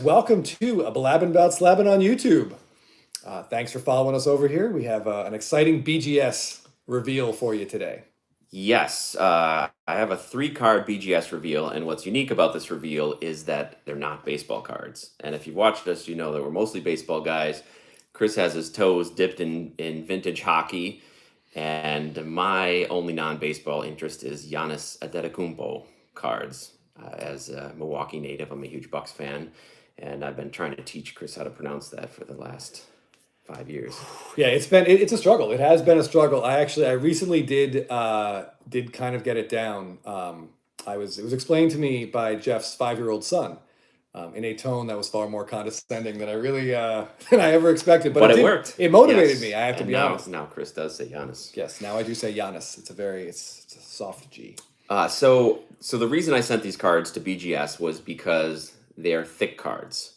welcome to a Blabbin About Slabbin on YouTube. Thanks for following us over here. We have an exciting BGS reveal for you today. Yes, I have a 3-card BGS reveal, and what's unique about this reveal is that they're not baseball cards. And if you've watched us, you know that we're mostly baseball guys. Chris has his toes dipped in vintage hockey, and my only non-baseball interest is Giannis Antetokounmpo cards. As a Milwaukee native, I'm a huge Bucks fan, and I've been trying to teach Chris how to pronounce that for the last 5 years. Yeah, it's a struggle. It has been a struggle. I recently did kind of get it down. It was explained to me by Jeff's 5-year-old son, in a tone that was far more condescending than I really than I ever expected. But it worked. It motivated Yes. me. I have to And be honest. now Chris does say Giannis. Yes, now I do say Giannis. It's a soft G. So the reason I sent these cards to BGS was because they are thick cards.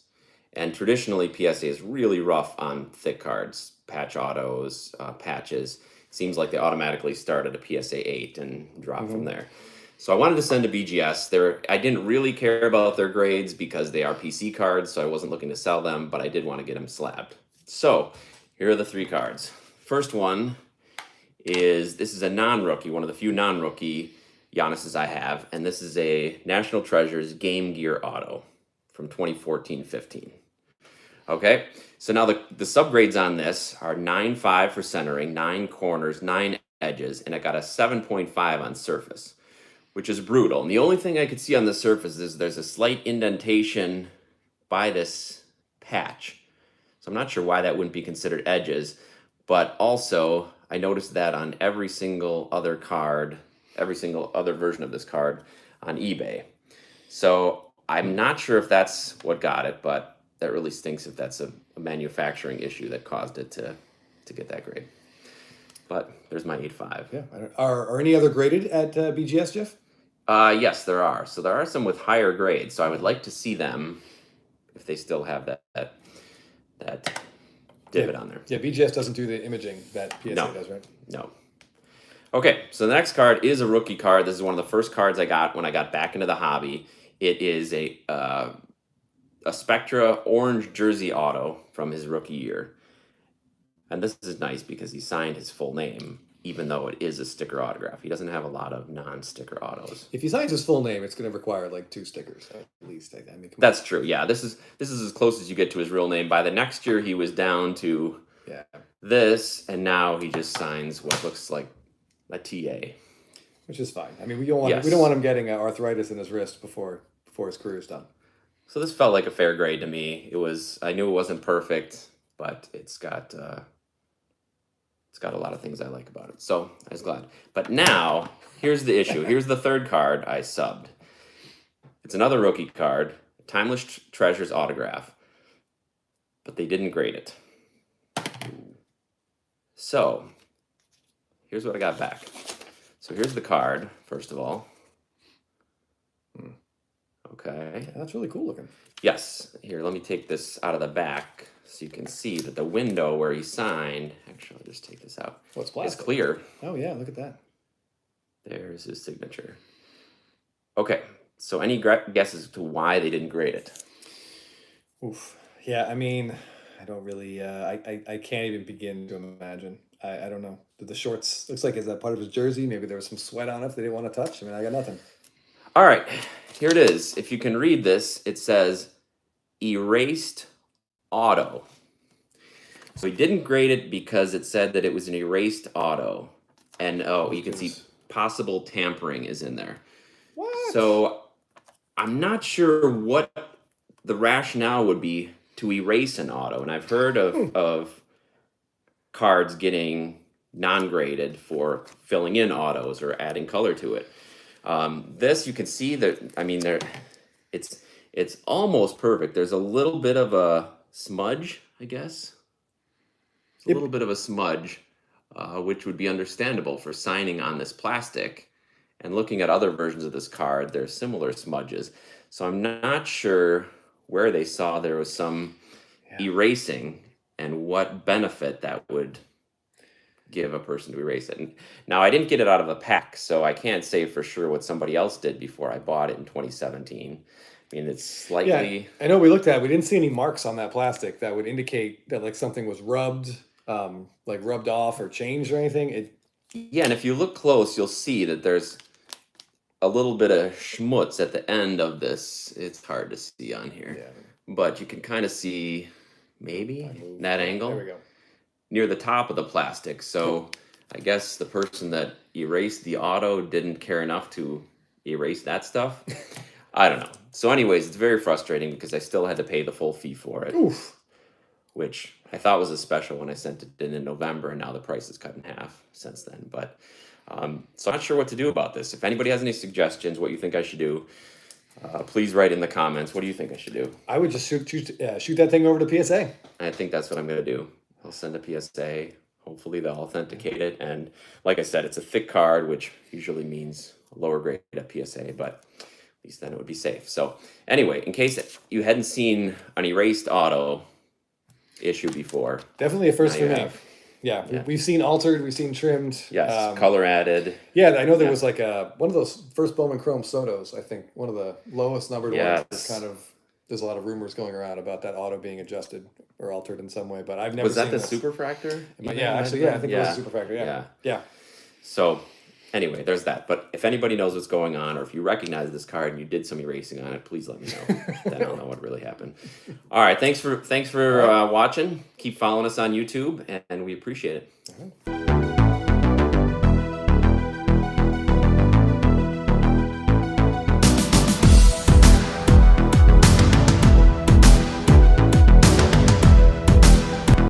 And traditionally, PSA is really rough on thick cards, patch autos, patches. Seems like they automatically start at a PSA 8 and drop from there. So I wanted to send to BGS. I didn't really care about their grades because they are PC cards, so I wasn't looking to sell them, but I did want to get them slabbed. So here are the 3 cards. First one this is a non-rookie, one of the few non-rookie Giannis's I have, and this is a National Treasures Game Gear Auto from 2014-15. Okay, so now the subgrades on this are 9.5 for centering, 9 corners, 9 edges, and it got a 7.5 on surface, which is brutal. And the only thing I could see on the surface is there's a slight indentation by this patch. So I'm not sure why that wouldn't be considered edges, but also I noticed that on every single other version of this card on eBay. So I'm not sure if that's what got it, but that really stinks if that's a manufacturing issue that caused it to get that grade. But there's my 8.5. Yeah. Are any other graded at BGS, Jeff? Yes, there are. So there are some with higher grades. So I would like to see them if they still have that divot on there. Yeah, BGS doesn't do the imaging that PSA does, right? No. Okay, so the next card is a rookie card. This is one of the first cards I got when I got back into the hobby. It is a Spectra orange jersey auto from his rookie year. And this is nice because he signed his full name, even though it is a sticker autograph. He doesn't have a lot of non-sticker autos. If he signs his full name, it's going to require like 2 stickers at least. I mean, that's true. Yeah, this is as close as you get to his real name. By the next year, he was down to this, and now he just signs what looks like a TA, which is fine. I mean, we don't want him getting arthritis in his wrist before his career's done. So this felt like a fair grade to me. I knew it wasn't perfect, but it's got a lot of things I like about it. So I was glad. But now here's the issue. Here's the 3rd card I subbed. It's another rookie card, Timeless Treasures autograph, but they didn't grade it. So here's what I got back. So here's the card, first of all. Okay. Yeah, that's really cool looking. Yes. Here, let me take this out of the back so you can see that the window where he signed, actually, I'll just take this out. What's plastic? It's clear. Oh, yeah, look at that. There's his signature. Okay. So any guesses to why they didn't grade it? Oof. Yeah, I mean, I don't really, I can't even begin to imagine. I don't know. The shorts, looks like, is that part of his jersey? Maybe there was some sweat on it they didn't want to touch. I mean, I got nothing. All right, here it is. If you can read this, it says erased auto. So he didn't grade it because it said that it was an erased auto. And you can see possible tampering is in there. What? So I'm not sure what the rationale would be to erase an auto. And I've heard of cards getting non-graded for filling in autos or adding color to it. This, you can see that, I mean, it's almost perfect. There's a little bit of a smudge, I guess. A little bit of a smudge, which would be understandable for signing on this plastic. And looking at other versions of this card, there's similar smudges. So I'm not sure where they saw there was some erasing and what benefit that would give a person to erase it. And now I didn't get it out of a pack, so I can't say for sure what somebody else did before I bought it in 2017. I mean, it's Yeah, slightly. I know we looked at it. We didn't see any marks on that plastic that would indicate that like something was rubbed, like rubbed off or changed or anything. Yeah, and if you look close, you'll see that there's a little bit of schmutz at the end of this. It's hard to see on here, Yeah, but you can kind of see maybe I moved. that There angle we go. near the top of the plastic. So I guess the person that erased the auto didn't care enough to erase that stuff. I don't know. So, anyways, it's very frustrating because I still had to pay the full fee for it, Oof. which I thought was a special when I sent it in November, and now the price is cut in half since then. But so I'm not sure what to do about this. If anybody has any suggestions, what you think I should do, please write in the comments. What do you think I should do? I would just shoot that thing over to PSA. I think that's what I'm going to do. I'll send a PSA. Hopefully they'll authenticate it. And like I said, it's a thick card, which usually means a lower grade at PSA, but at least then it would be safe. So anyway, in case you hadn't seen an erased auto issue before, Definitely a first now for you me. have. Yeah, Yeah. we've seen altered, we've seen trimmed. Yes, color added. Yeah, I know there Yeah. was like one of those first Bowman Chrome Sotos. I think one of the lowest numbered ones. Yes. Kind of, there's a lot of rumors going around about that auto being adjusted or altered in some way, but I've never Was that seen the this. Superfractor? Yeah, actually, yeah, I think it was a Superfractor. Yeah, Yeah. yeah. So anyway, there's that. But if anybody knows what's going on, or if you recognize this card and you did some erasing on it, please let me know. Then I'll know what really happened. All right, thanks for watching. Keep following us on YouTube, and we appreciate it.